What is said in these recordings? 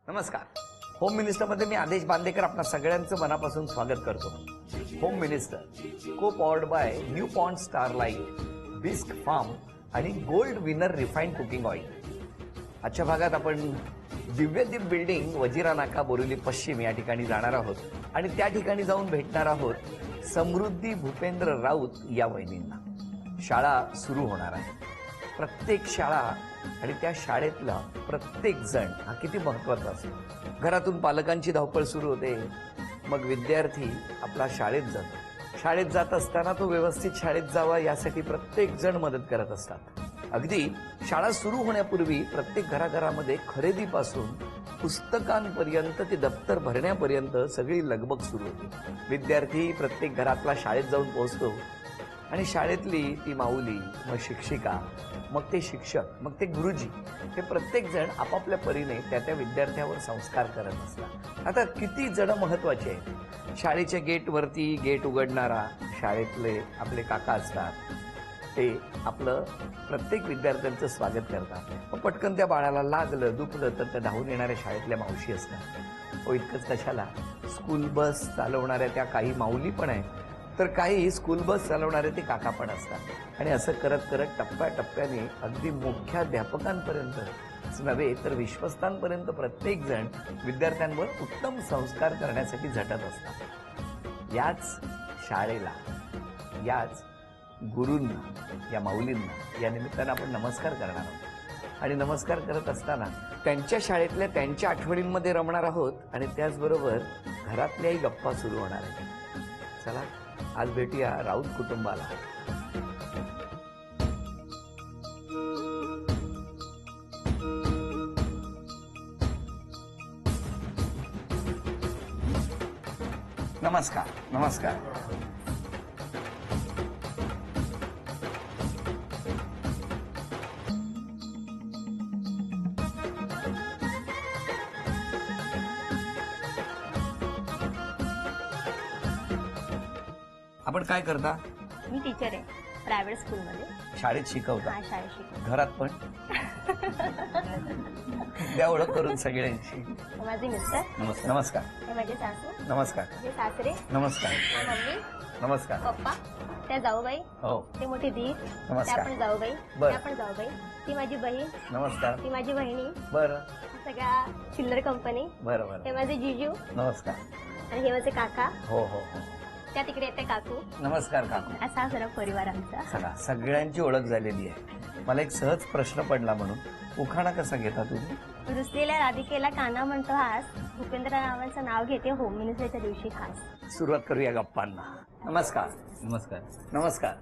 नमस्कार. होम मिनिस्टरमध्ये मी आदेश बांदेकर आपल्या सगळ्यांचं मनापासून स्वागत करतो. Home minister co powered by new pond starlight, Bisk Farm आणि Gold Winner refined cooking oil. आजच्या भागात आपण दिव्यदीप बिल्डिंग, वजिरा नाका, बोरिवली पश्चिम या ठिकाणी जाणार आहोत आणि त्या ठिकाणी जाऊन भेटणार आहोत समृद्धी भूपेंद्र राऊत या वहिनींना. शाळा सुरू होणार आहे. प्रत्येक शाळा आणि त्या शाळेतला प्रत्येक जण हा किती महत्वाचा असतो. घरातून पालकांची धावपळ सुरू होते, मग विद्यार्थी आपला शाळेत जातो. शाळेत जात असताना तो व्यवस्थित शाळेत जावा यासाठी प्रत्येक जण मदत करत असतात. अगदी शाळा सुरू होण्यापूर्वी प्रत्येक घराघरामध्ये खरेदीपासून पुस्तकांपर्यंत ते दप्तर भरण्यापर्यंत सगळी लगबग सुरू होती. विद्यार्थी प्रत्येक घरातला शाळेत जाऊन पोहोचतो आणि शाळेतली ती माऊली, मग शिक्षिका, मग ते शिक्षक, मग ते गुरुजी, हे प्रत्येक जण आपापल्या परीने त्या त्या विद्यार्थ्यावर संस्कार करत असतात. आता किती जण महत्वाचे आहेत. शाळेच्या गेटवरती गेट उघडणारा शाळेतले आपले काका असतात. ते आपलं प्रत्येक विद्यार्थ्यांचं स्वागत करतात. मग पटकन त्या बाळाला लागलं दुखलं तर त्या धावून येणाऱ्या शाळेतल्या मावशी असतात. हो, इतकंच कशाला, स्कूल बस चालवणाऱ्या त्या काही माऊली पण आहेत, तर काही स्कूल बस चालवणारे ते काका पण असतात. आणि असं करत करत टप्प्याटप्प्याने अगदी मुख्याध्यापकांपर्यंत नव्हे तर विश्वस्तांपर्यंत प्रत्येक जण विद्यार्थ्यांवर उत्तम संस्कार करण्यासाठी झटत असतात. याच शाळेला, याच गुरूंना, या माऊलींना या निमित्तानं आपण नमस्कार करणार आहोत. आणि नमस्कार करत असताना त्यांच्या शाळेतल्या त्यांच्या आठवणींमध्ये रमणार आहोत आणि त्याचबरोबर घरातल्याही गप्पा सुरू होणार आहेत. चला आज भेटूया राऊत कुटुंबाला. नमस्कार. नमस्कार. आपण काय करता? मी टीचर आहे प्रायव्हेट स्कूलमध्ये. शाळेत शिकवता? हा, शाळेत शिकवते. घरात पण? द्या ओळख करून सगळ्यांची. माझे मिस्टर. नमस्कार. नमस्कार. हे माझे सासू. नमस्कार. माझे सासरे. नमस्कार. मम्मी. नमस्कार. पप्पा. त्या जाऊबाई. हो. ते मोठी दीर. नमस्कार. त्या पण जाऊबाई. बरं. त्या पण जाऊबाई. ती माझी बहीण. नमस्कार. ती माझी बहिणी. बरं. सगळ्या चिल्लर कंपनी. बरं बरं. हे माझे जिजू. नमस्कार. आणि हे माझे काका. हो हो हो. त्या तिकडे येते काकू. नमस्कार काकू. असा जरा परिवार आमचा. चला, सगळ्यांची ओळख झालेली आहे. मला एक सहज प्रश्न पडला म्हणून, उखाणा कसा घेता तुम्ही? रुसलेल्या राधिकेला काना म्हणतो हास, भूपेंद्र रावांचं नाव घेते होम मिनिस्टरच्या दिवशी खास. सुरुवात करूया गप्पांना. नमस्कार. नमस्कार. नमस्कार.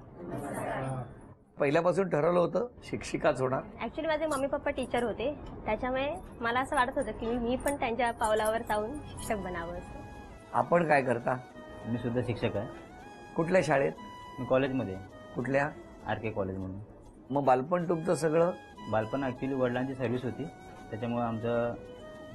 पहिल्यापासून ठरवलं होतं शिक्षिकाच होणार? ऍक्च्युली माझे मम्मी पप्पा टीचर होते, त्याच्यामुळे मला असं वाटत होतं की मी पण त्यांच्या पावलावर जाऊन शिक्षक बनावं. आपण काय करता? मी सुद्धा शिक्षक आहे. कुठल्या शाळेत? मी कॉलेजमध्ये. कुठल्या? RK कॉलेजमधून. मग बालपण तुमचं सगळं? बालपण ॲक्च्युली वडिलांची सर्व्हिस होती, त्याच्यामुळे आमचं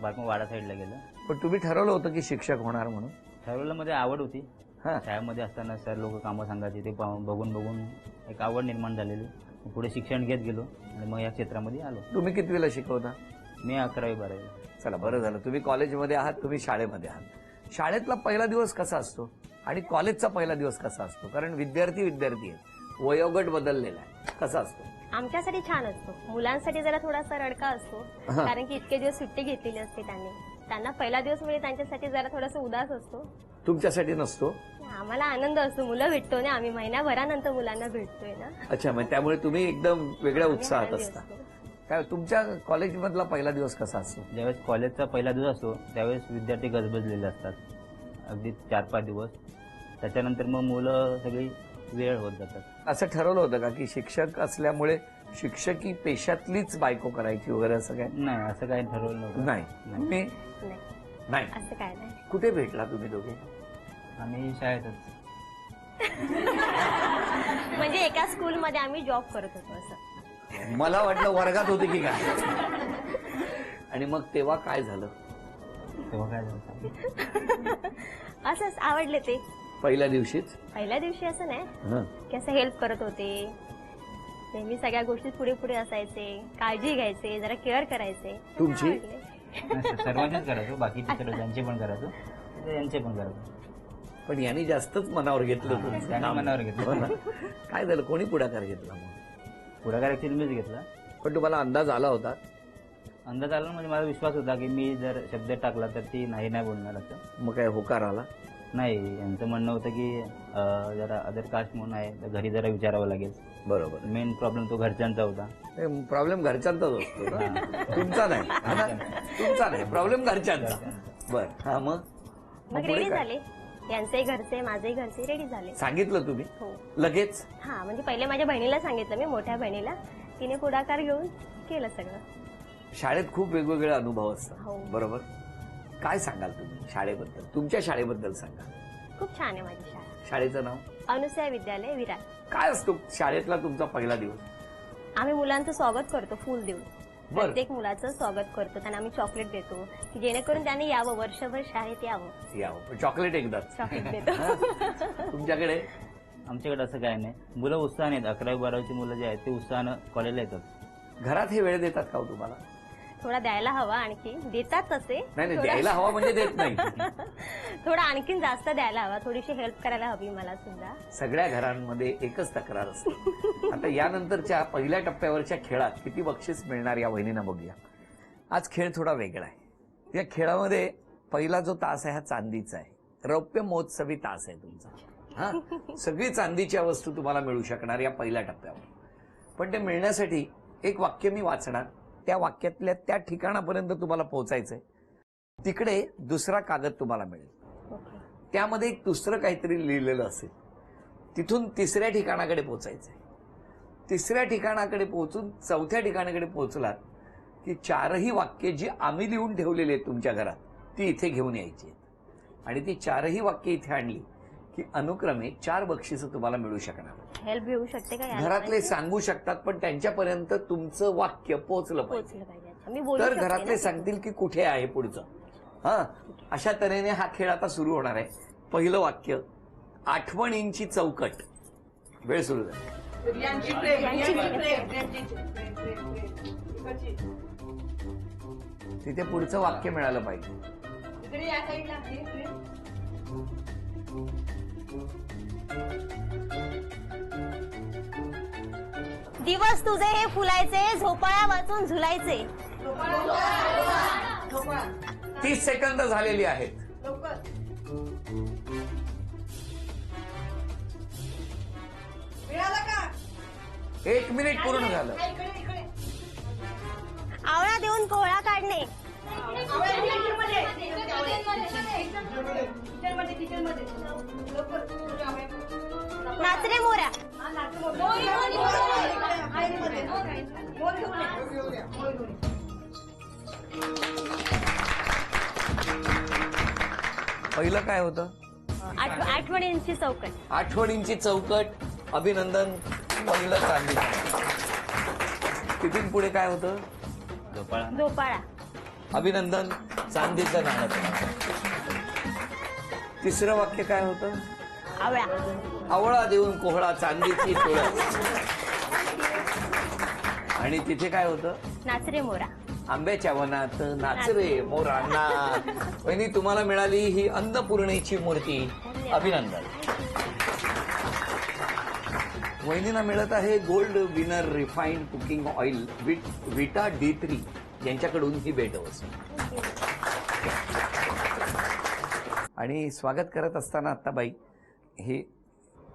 बालपण वाडा साईडला गेलं. पण तुम्ही ठरवलं होतं की शिक्षक होणार म्हणून? ठरवलं मध्ये आवड होती. हां. शाळेमध्ये असताना सर लोक कामं सांगायचे, ते बघून बघून एक आवड निर्माण झालेली. पुढे शिक्षण घेत गेलो आणि मग या क्षेत्रामध्ये आलो. तुम्ही कितवीला शिकवता? मी 11वी 12वी. चला, बरं झालं तुम्ही कॉलेजमध्ये आहात, तुम्ही शाळेमध्ये आहात. शाळेतला पहिला दिवस कसा असतो आणि कॉलेजचा पहिला दिवस कसा असतो? कारण विद्यार्थी आहेत, वयोगट बदललेला आहे. कसा असतो? आमच्यासाठी छान असतो, मुलांसाठी जरा थोडासा रडका असतो, कारण की इतके दिवस सुट्टी घेतलेली असते त्यांना पहिला दिवस म्हणजे त्यांच्यासाठी जरा थोडासा उदास असतो. तुमच्यासाठी नसतो? आम्हाला आनंद असतो, मुलं भेटतो ना, आम्ही महिन्याभरानंतर मुलांना भेटतोय ना. अच्छा, मग त्यामुळे तुम्ही एकदम वेगळ्या उत्साहात आनंदी असता. असतो. काय तुमच्या कॉलेजमधला पहिला दिवस कसा असतो? ज्यावेळेस कॉलेजचा पहिला दिवस असतो त्यावेळेस विद्यार्थी गजबजलेले असतात, अगदी 4-5 दिवस. त्याच्यानंतर मग मुलं सगळी वेळ होत जातात. असं ठरवलं होतं का की शिक्षक असल्यामुळे शिक्षकी पेशातलीच बायको करायची वगैरे असं काय? नाही, असं काही ठरवलं नव्हतं. नाही. तुम्ही? नाही, नाही. असं काय नाही. कुठे भेटला तुम्ही दोघे? आम्ही शाळेतच. म्हणजे एका स्कूलमध्ये आम्ही जॉब करत होतो असं. मला वाटलं वर्गात होते की काय. आणि मग तेव्हा काय झालं? तेव्हा काय झालं? असंच आवडले ते पहिल्या दिवशीच? पहिल्या दिवशी असं नाही हं. की असं हेल्प करत होते, नेहमी सगळ्या गोष्टी पुढे पुढे असायचे, काळजी घ्यायचे, जरा केअर करायचे. तुमची? आवडले. सर्वांचेच करायचो, बाकीचे सर्व ज्यांचे पण करायचो यांचे पण करायचो. पण यांनी जास्तच मनावर घेतलं तुमचं त्यांनी काम. मनावर घेतलं. हो ना? काय झालं, कोणी पुढाकार घेतला मग? पुढाकार ऍक्च्युली मीच घेतला. पण तुम्हाला अंदाज आला होता? अंदाज आला म्हणजे मला विश्वास होता की मी जर शब्द टाकला तर ती नाही बोलणार असं. मग काय होकार आला? नाही, यांचं म्हणणं होतं की जरा अदर कास्ट म्हणून आहे तर घरी जरा विचारावं लागेल. बरोबर. मेन प्रॉब्लेम तो घरच्यांचा होता. प्रॉब्लेम घरच्यांचाच असतो ना? तुमचा नाही हा ना? तुमचा नाही, प्रॉब्लेम घरच्यांचा. बर, हा मग मग पुढे रेडी काय? झाले, यांचे घरचे माझे घरचे रेडी झाले. सांगितलं तुम्ही हो. लगेच? हा, म्हणजे पहिले माझ्या बहिणीला सांगितलं मी, मोठ्या बहिणीला. तिने पुढाकार घेऊन केलं सगळं. शाळेत खूप वेगवेगळे अनुभव असतात, हो. बरोबर. काय सांगाल तुम्ही शाळेबद्दल, तुमच्या शाळेबद्दल सांगा. खूप छान आहे माझी शाळा. शाळेचं नाव अनुसया विद्यालय विरार. काय असतो शाळेतला तुमचा पहिला दिवस? आम्ही मुलांचं स्वागत करतो फुल देऊन. बरं. प्रत्येक मुलाचं स्वागत करतो, त्यांना आम्ही चॉकलेट देतो की जेणेकरून त्यांनी यावं, वर्षभर शाळेत यावं. यावं, चॉकलेट एकदाच. चॉकलेट देतो. तुमच्याकडे? आमच्याकडे असं काय नाही. मुलं उत्साहाने आहेत, 11वी-12वीची मुलं जे आहेत ते उत्साहानं कॉलेजला येतात. घरात हे वेळ देतात का हो तुम्हाला? थोडा द्यायला हवा, आणखी देतात तसे. नाही नाही, थोडा- द्यायला हवा म्हणजे देत नाही. थोडा आणखीन जास्त द्यायला हवा, थोडीशी हेल्प करायला हवी मला सुद्धा. सगळ्या घरांमध्ये एकच तक्रार असते. आता यानंतरच्या पहिल्या टप्प्यावरच्या खेळात किती बक्षीस मिळणार या वहिनींना बघूया. आज खेळ थोडा वेगळा आहे. या खेळामध्ये पहिला जो तास आहे हा चांदीचा आहे. रौप्य महोत्सवी तास आहे तुमचा. हा, सगळी चांदीच्या वस्तू तुम्हाला मिळू शकणार या पहिल्या टप्प्यावर. पण ते मिळण्यासाठी एक वाक्य मी वाचणार, त्या वाक्यातल्या त्या ठिकाणापर्यंत तुम्हाला पोहोचायचंय. तिकडे दुसरा कागद तुम्हाला मिळेल, ओके. त्यामध्ये एक दुसरं काहीतरी लिहिलेलं असेल. तिथून तिसऱ्या ठिकाणाकडे पोहोचायचंय. तिसऱ्या ठिकाणाकडे पोहोचून चौथ्या ठिकाणाकडे पोहोचलात की चारही वाक्ये जी आम्ही लिहून ठेवलेली आहेत तुमच्या घरात ती इथे घेऊन यायची आहेत. आणि ती चारही वाक्ये इथे आणली की अनुक्रमे 4 बक्षिसं तुम्हाला मिळू शकणार. हेल्प घेऊ शकते का याला? घरातले सांगू शकतात, पण त्यांच्यापर्यंत तुमचं वाक्य पोहोचलं पाहिजे. पोहोचलं पाहिजे. अच्छा, मी बोलू तर शकते घरातले ना? सांगतील की कुठे आहे पुढचं. हा, अशा तऱ्हेने हा खेळ आता सुरू होणार आहे. पहिलं वाक्य, आठवणींची चौकट. वेळ सुरू झाली. यांची तिथे पुढचं वाक्य मिळालं पाहिजे. दिवस तुझे हे फुलायचे, झोपाळ्या वाचून झुलायचे. 30 सेकंद झालेली आहेत. मिळाला का? 1 मिनिट पूर्ण झालं. आवळा देऊन कोहळा काढणे. नाचरे मोऱ्या. पहिलं काय होतं? आठवणींची चौकट. आठवणींची चौकट. अभिनंदन, पहिलं चांदी. तिथून पुढे काय होतं? झोपाळा. झोपाळा. अभिनंदन, चांदीचं नाणं. तिसरं वाक्य काय होतं? आवळा. आवळा देऊन कोहळा चांदीची तुळस. आणि तिथे काय होतं? नाचरे मोरा. आंब्याच्या वनात नाचरे मोरांना. वहिनी, तुम्हाला मिळाली ही अन्नपूर्णेची मूर्ती. अभिनंदन. वहिनींना मिळत आहे gold winner refined cooking oil विटा D3 यांच्याकडून ही भेटवस्तू. आणि स्वागत करत असताना आता बाई, हे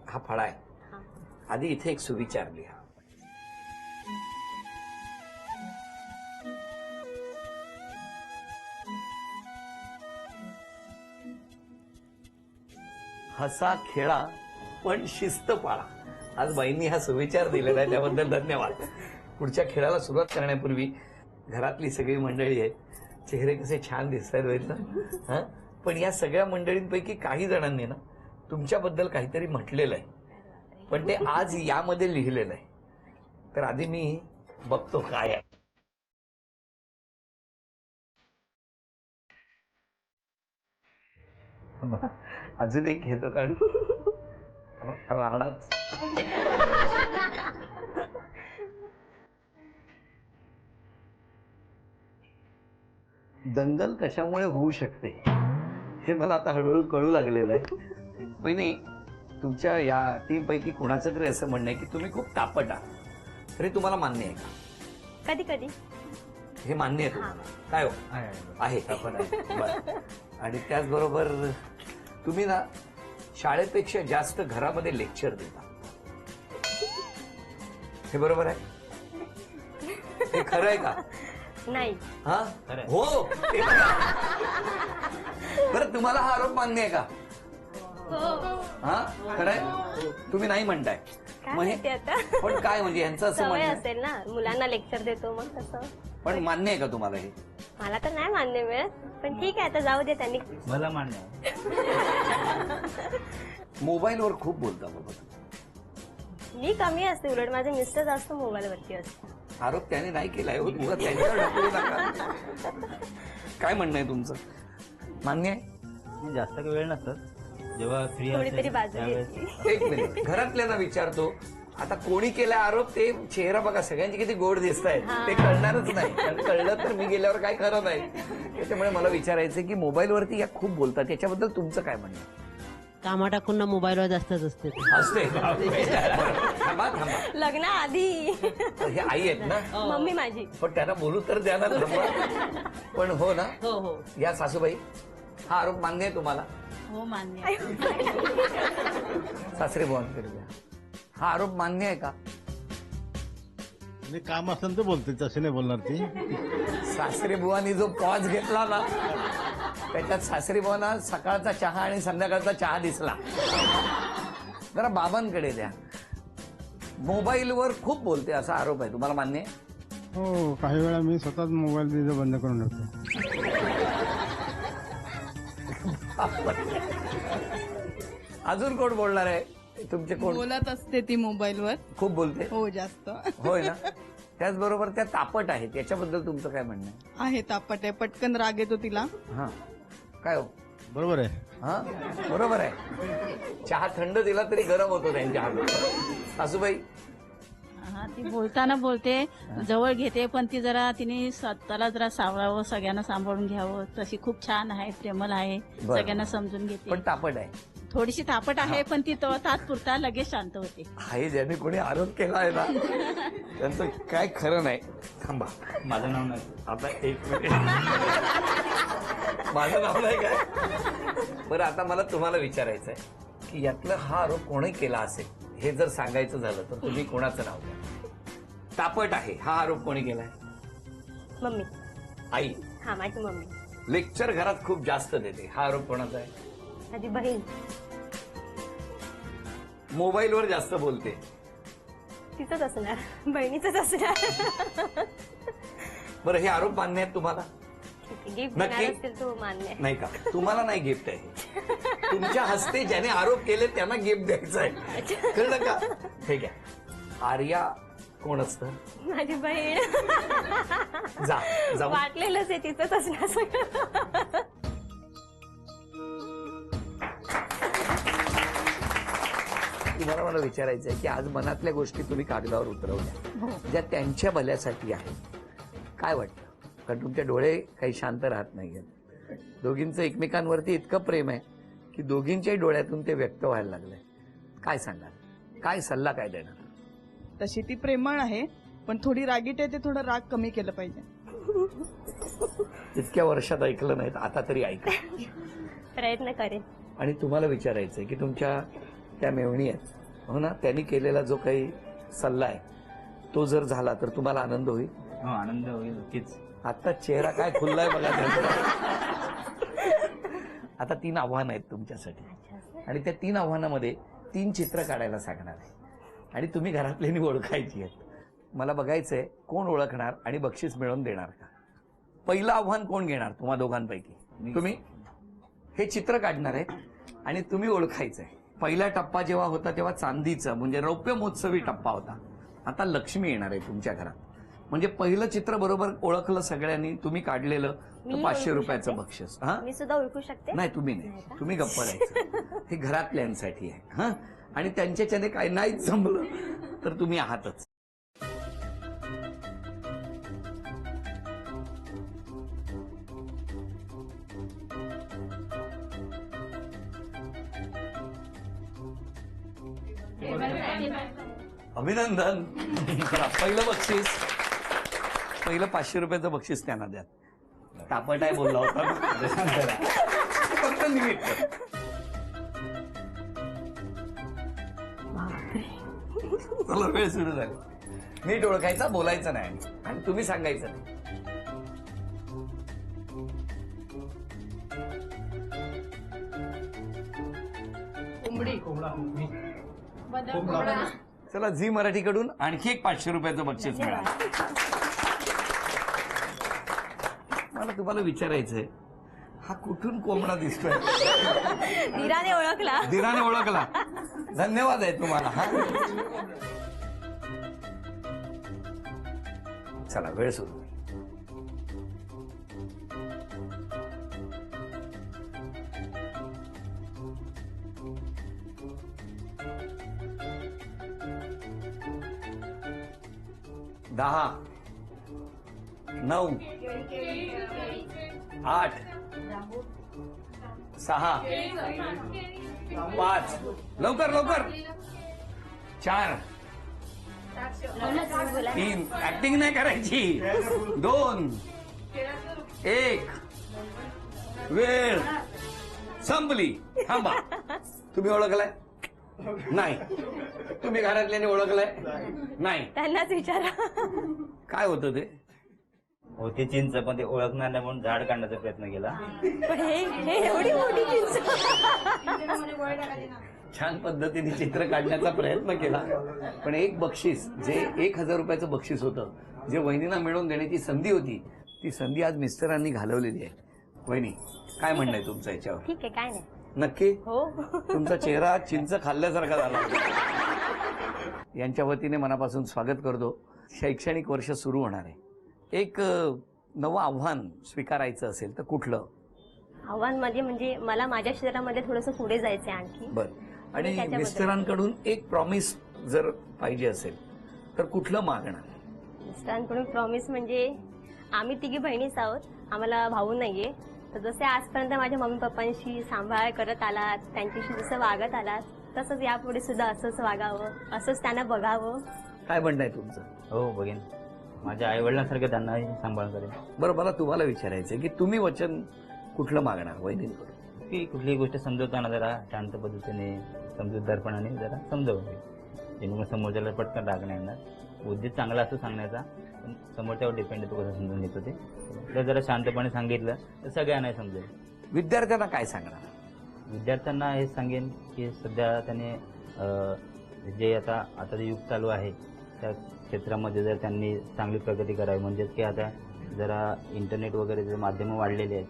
हा फळा आहे. हा. आधी इथे एक सुविचार लिहा. हसा खेळा पण शिस्त पाळा. आज बाईंनी हा सुविचार दिलेला आहे, त्याबद्दल धन्यवाद. पुढच्या खेळाला सुरुवात करण्यापूर्वी घरातली सगळी मंडळी आहेत. चेहरे कसे छान दिसतात बघितलं. हा, पण या सगळ्या मंडळींपैकी काही जणांनी ना तुमच्याबद्दल काहीतरी म्हटलेलं आहे, पण ते आज यामध्ये लिहिलेलं आहे. तर आधी मी बघतो काय आहे. अजून एक घेतो कारण राहणार. दंगल कशामुळे होऊ शकते हे मला आता हळूहळू कळू लागलेलं आहे. वहिनी, तुमच्या या टीमपैकी कुणाचं तरी असं म्हणणं आहे की तुम्ही खूप तापट आहात. तरी तुम्हाला मान्य आहे का? कधी कधी हे मान्य आहे तुम्हाला? काय हो आहे बरं. आणि त्याचबरोबर तुम्ही ना शाळेपेक्षा जास्त घरामध्ये लेक्चर देता, हे बरोबर आहे? हे खरं आहे का? नाही. हा खरं आहे. हो ते बघा. बरं, तुम्हाला हा आरोप मान्य आहे का? हा खरं आहे? तुम्ही नाही म्हणताय. काय मग हे- माहिती आता, पण काय म्हणजे यांचं असं सवय म्हणणं आहे. असेल ना, मुलांना लेक्चर देतो मग तसं. पण मान्य आहे का तुम्हाला हे? मला तर नाही मान्य मिळत, पण ठीक आहे, आता जाऊ दे त्यांनी. मला मान्य आहे. मोबाईलवर खूप बोलता बाबा. मी कमी असते, उलट माझे मिस्टर जास्त मोबाईलवरती असतात. आरोप त्याने नाही केलाय हो, तुला त्यांच्यावर ढकलू नका. काय म्हणणं आहे तुमचं? मान्य आहे? जास्त काही वेळ नसतात, जेव्हा फ्री थोडीतरी बाजू त्यावेळेस घेतली. एक मिनिट, घरातल्यांना विचारतो. आता कोणी केलाय आरोप ते चेहरा बघा, सगळ्यांचे किती गोड दिसत आहेत, ते कळणारच नाही. कारण कळलं तर मी गेल्यावर काय खरं नाही. त्याच्यामुळे मला विचारायचं की मोबाईलवरती या खूप बोलतात, त्याच्याबद्दल तुमचं काय म्हणणं आहे? कामा टाकून ना मोबाईलवर जास्तच असते. असते. थांबा थांबा, लग्नाआधी हे आई आहेत ना, मम्मी माझी. पण त्यांना बोलू तर द्या ना. थांबा. पण हो ना, हो हो या सासूबाई, हा आरोप मान्य आहे तुम्हाला? हो मान्य. सासरे बुवांकडे द्या. हा आरोप मान्य आहे का? म्हणजे काम असेल तर बोलते, तसे नाही बोलणार ती. सासरे बुवांनी जो पॉज घेतला ना, त्याच्यात सासरे बुवांना सकाळचा चहा आणि संध्याकाळचा चहा दिसला. जरा बाबांकडे द्या. मोबाईलवर खूप बोलते असा आरोप आहे, तुम्हाला मान्य आहे? हो, काही वेळा मी स्वतःच मोबाईल तिथं बंद करून ठेवतो. अजून कोण बोलणार आहे? तुमचे कोण बोलत असते ती मोबाईलवर. खूप बोलते? हो, जास्त होय ना. त्याचबरोबर त्या तापट आहेत, याच्याबद्दल तुमचं काय म्हणणं आहे? आहे तापट आहे, पटकन राग येतो तिला. हा काय हो? बरोबर आहे. हा बरोबर आहे. चहा थंड दिला तरी गरम होतो त्यांच्या हातात. सासूबाई, हा, ती बोलताना बोलते, जवळ घेते, पण ती जरा तिने स्वतःला जरा सावरावं, सगळ्यांना सांभाळून घ्यावं. तशी खूप छान आहे, प्रेमळ आहे, बरं. सगळ्यांना समजून घेते. पण तापट आहे. थोडीशी तापट आहे, पण ती तात्पुरता लगेच शांत होते. आहे ज्याने कोणी आरोप केला आहे ना, त्यांचं काय खरं नाही. थांबा, माझं नाव नाही. आता एक मिनिट. माझं नाव नाही काय? बरं, आता मला तुम्हाला विचारायचं आहे की यातलं हा आरोप कोणी केला असेल हे जर सांगायचं झालं तर तुम्ही कोणाचं नाव द्या? तापट आहे हा आरोप कोणी केलाय? मम्मी. आई. हा, माझी मम्मी. लेक्चर घरात खूप जास्त देते हा आरोप कोणाचा आहे? माझी बहीण. मोबाईलवर जास्त बोलते. तिचंच असणार, बहिणीचंच असणार. बरं, हे आरोप मान्य आहेत तुम्हाला? गिफ्ट नक्की? देणार असतील तो मान्य आहे. नाही का? तुम्हाला नाही गिफ्ट आहे. तुमच्या हस्ते ज्याने आरोप केले त्यांना गिफ्ट द्यायचं आहे, कळलं का? ठीक आहे. आर्या कोण असतं? माझी बहीण. जाऊ. वाटलेलंच आहे, तिचंच असणार सगळं. तुम्हाला मला विचारायचं आहे की आज मनातल्या गोष्टी तुम्ही कागदावर उतरवल्या, ज्या त्यांच्या भल्यासाठी आहेत. काय वाटतं? कारण तुमचे डोळे काही शांत राहत नाहीयेत. दोघींचं एकमेकांवरती इतकं प्रेम आहे की दोघींच्याही डोळ्यातून ते व्यक्त व्हायला लागलंय. काय सांगाल? काय सल्ला काय देणार? तशी ती प्रेमळ आहे, पण थोडी रागीट आहे, ते थोडं राग कमी केलं पाहिजे. इतक्या वर्षात ऐकलं नाहीत, आता तरी ऐका. प्रयत्न करेन. आणि तुम्हाला विचारायचंय की तुमच्या त्या मेवणी आहेत हो ना, त्यांनी केलेला जो काही सल्ला आहे तो जर झाला तर तुम्हाला आनंद होईल? हो, आनंद होईल नक्कीच. आता चेहरा काय खुललाय बघा त्यांचा. आता 3 आव्हानं आहेत तुमच्यासाठी आणि त्या 3 आव्हानामध्ये 3 चित्र काढायला सांगणार आहे आणि तुम्ही घरातल्यांनी ओळखायची आहेत. मला बघायचंय कोण ओळखणार आणि बक्षीस मिळवून देणार का. पहिलं आव्हान कोण घेणार तुम्हा दोघांपैकी? तुम्ही हे चित्र काढणार आहे आणि तुम्ही ओळखायचंय. पहिला टप्पा जेव्हा होता तेव्हा चांदीचा म्हणजे रौप्य महोत्सवी टप्पा होता. आता लक्ष्मी येणार आहे तुमच्या घरात. म्हणजे पहिलं चित्र बरोबर ओळखलं सगळ्यांनी, तुम्ही काढलेलं, तर मी 500 ओळखू रुपयाचं शकते? बक्षीस. हा, मी सुद्धा ओळखू शकते? नाही तुम्ही नाही नाही, का? तुम्ही गप्प राहायचं. हे घरातल्यांसाठी आहे. हा, आणि त्यांच्याच्याने काही नाहीच जमलं तर तुम्ही आहातच. अभिनंदन. चला, पहिलं बक्षीस, पहिलं 500 रुपयाचं बक्षीस त्यांना द्या. तापट आहे बोलला होता ना. फक्त निमित्त. चला, वेळ सुरू झाली. नीट ओळखायचा, बोलायचं नाही आणि तुम्ही सांगायचं नाही. चला, झी मराठीकडून आणखी एक 500 रुपयाचं बक्षीस मिळालं. मला तुम्हाला विचारायचंय, हा कुठून कोंबडा दिसतोय? धीराने ओळखला. धीराने ओळखला. धन्यवाद आहे तुम्हाला. हा, चला, वेळ सुरू. दहा, 9, 8, 6, 5, लवकर लवकर, 4, 3, ऍक्टिंग नाही करायची, 2, 1, वेळ संपली. थांबा. तुम्ही ओळखलाय? नाही. तुम्ही घरातल्याने ओळखलाय? नाही. त्यांनाच विचारा. काय होतं ते? हो, ते चिंच, पण ते ओळखणार नाही म्हणून झाड काढण्याचा प्रयत्न केला. पण हे एवढी मोठी चिंच. छान पद्धतीने चित्र काढण्याचा प्रयत्न केला, पण एक बक्षीस, जे 1000 रुपयाचं बक्षीस होतं, जे वहिनींना मिळवून देण्याची संधी होती, ती संधी आज मिस्टरांनी घालवलेली आहे. वहिनी, काय म्हणणं आहे तुमचं याच्यावर? ठीक आहे, काय नाही. नक्की? हो. तुमचा चेहरा चिंच खाल्ल्यासारखा झाला. यांच्या वतीने मनापासून स्वागत करतो. शैक्षणिक वर्ष सुरू होणार आहे. एक नवं आव्हान स्वीकारायचं असेल तर कुठलं? आव्हान म्हणजे मला माझ्या क्षेत्रामध्ये थोडंसं पुढे जायचंय आणखी. बरं. आणि त्याच्याबद्दल. मिस्टरांकडून एक प्रॉमिस जर पाहिजे असेल तर कुठलं मागणार? मिस्टरांकडून प्रॉमिस म्हणजे आम्ही तिघी बहिणीच आहोत, आम्हाला भाऊ नाहीये. तर जसे आजपर्यंत माझ्या मम्मी पप्पांशी सांभाळ करत आलात, त्यांच्याशी जसं वागत आलात, तसंच यापुढे सुद्धा असंच वागावं, असंच त्यांना बघावं. काय म्हणणं आहे तुमचं? हो, बघेन. माझ्या आई वडिलांसारखं त्यांनाही सांभाळ करेन. बरं, मला तुम्हाला विचारायचं की तुम्ही वचन कुठलं मागणार वहिनींकडून? की कुठलीही गोष्ट समजवताना जरा शांत पद्धतीने, समजूतदारपणाने जरा समजावून घे, जेणेकरून समोरच्याला पटकन राग नाही येणार. उद्देश चांगला असतो सांगण्याचा, पण समोरच्यावर डिपेंड आहे तो कसं समजून घेतो ते. तर जरा शांतपणे सांगितलं तर सगळ्यांना समजेल. विद्यार्थ्यांना काय सांगणार? विद्यार्थ्यांना हे सांगेन की सध्या त्याने जे आता जे युग चालू आहे त्या क्षेत्रामध्ये जर त्यांनी चांगली प्रगती करावी, म्हणजेच की आता जरा इंटरनेट वगैरे जे माध्यमं वाढलेली आहेत,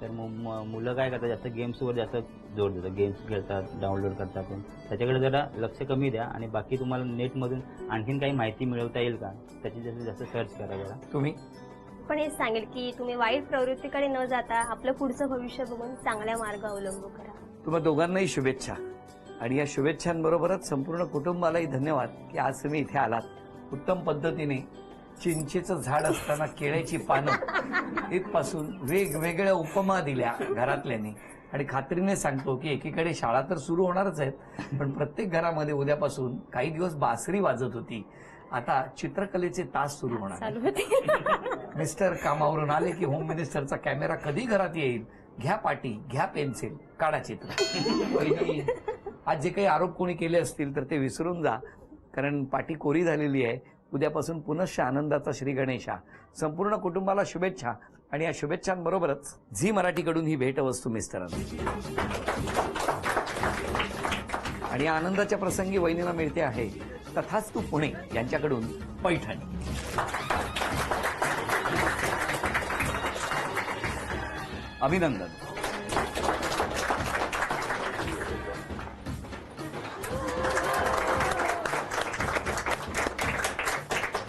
तर मुलं काय करतात, जास्त गेम्सवर जास्त जोर देतात. गेम्स खेळतात, डाउनलोड करतात, पण त्याच्याकडे जरा लक्ष कमी द्या. आणि बाकी तुम्हाला नेटमधून आणखीन काही माहिती मिळवता येईल का, त्याची जास्तीत जास्त सर्च करा जरा. तुम्ही? पण हेच सांगेल की तुम्ही वाईट प्रवृत्तीकडे न जाता आपलं पुढचं भविष्य बघून चांगल्या मार्ग अवलंबू करा. तुम्हा दोघांनाही शुभेच्छा. आणि या शुभेच्छांबरोबरच संपूर्ण कुटुंबालाही धन्यवाद की आज तुम्ही इथे आलात. उत्तम पद्धतीने चिंचेचं झाड असताना केळ्याची पानं इथपासून वेगवेगळ्या उपमा दिल्या घरातल्यानी. आणि खात्रीने सांगतो की एकीकडे शाळा तर सुरू होणारच आहेत, पण प्रत्येक घरामध्ये उद्यापासून काही दिवस बासरी वाजत होती, आता चित्रकलेचे तास सुरू होणार. चालू होते. मिस्टर कामावरून आले की होम मिनिस्टरचा कॅमेरा कधी घरात येईल, घ्या पाटी, घ्या पेन्सिल, काढा चित्र. आज जे काही आरोप कोणी केले असतील तर ते विसरून जा, कारण पाटी कोरी झालेली आहे. उद्यापासून पुनश्च आनंदाचा श्री गणेशा. संपूर्ण कुटुंबाला शुभेच्छा. आणि या शुभेच्छांबरोबरच झी मराठीकडून ही भेटवस्तू मिस्टरांना. आणि या आनंदाच्या प्रसंगी वहिनीला मिळते आहे तथास्तु पुणे यांच्याकडून पैठण. अभिनंदन.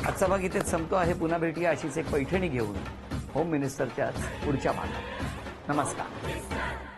आजचा भाग इथेच संपतो आहे. पुन्हा भेटूया अशीच एक पैठणी घेऊन होम मिनिस्टरच्या पुढच्या भागात. नमस्कार.